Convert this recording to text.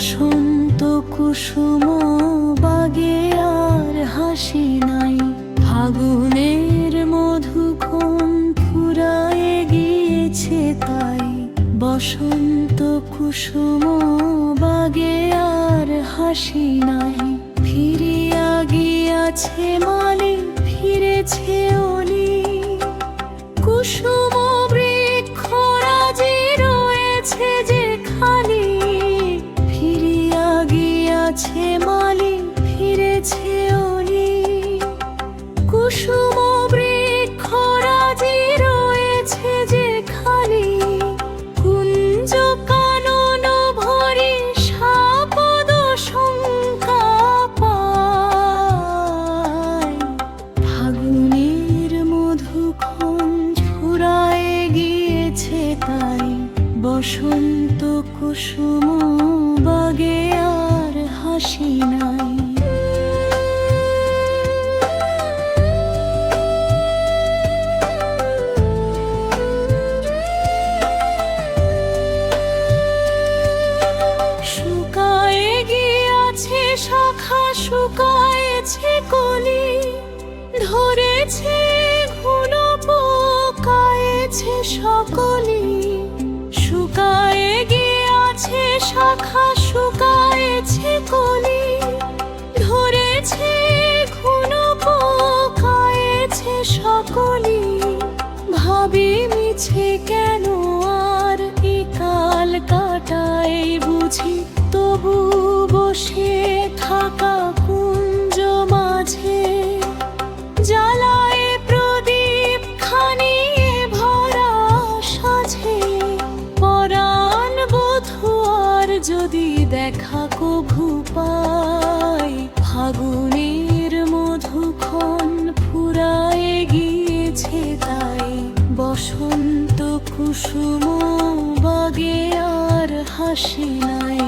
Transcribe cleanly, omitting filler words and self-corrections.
বসন্ত কুসুম বাগে আর হাসি নাই। ফাগুনের মধুক্ষণ ফুরায়ে গিয়েছে তাই। বসন্ত কুসুম বাগে আর হাসি নাই। ফিরিয়া গিয়াছে মালি, ফিরেছে অলি। কুসুম বৃক্ষ রাজি রয়েছে যে খালি। ফিরিয়া গিয়াছে মালি, ফিরেছে অলি। কুসুম বৃক্ষ রাজি রয়েছে যে খালি। কুঞ্জ কানন ভরি সাপদ শঙ্কা পায়। ফাগুনের মধুক্ষণ ফুরায়ে গিয়েছে তাই। বসন্ত কুসুম বাগে আর হাসি নাই। শুকায়ে গিয়াছে শাখা, শুকায়েছে কলি। ধরেছে ঘুন পোকায়েছে সকলি। শুকায়ে গিয়াছে শাখা, শুকায়েছে কলি। ধরেছে ঘুন পোকায়েছে সকলি। ভাবি মিছে কেন আর এ কাল কাটাই বুঝি। তবু বসে থাকা কুঞ্জ মাঝে জ্বালায় প্রদীপ খানি ভরা সাঝে। পরাণ বধূ আর যদি দেখা কভু পাই। ফাগুনের মধুক্ষণ ফুরায়ে গিয়েছে তাই। বসন্ত কুসুম বাগে আর হাসি নাই।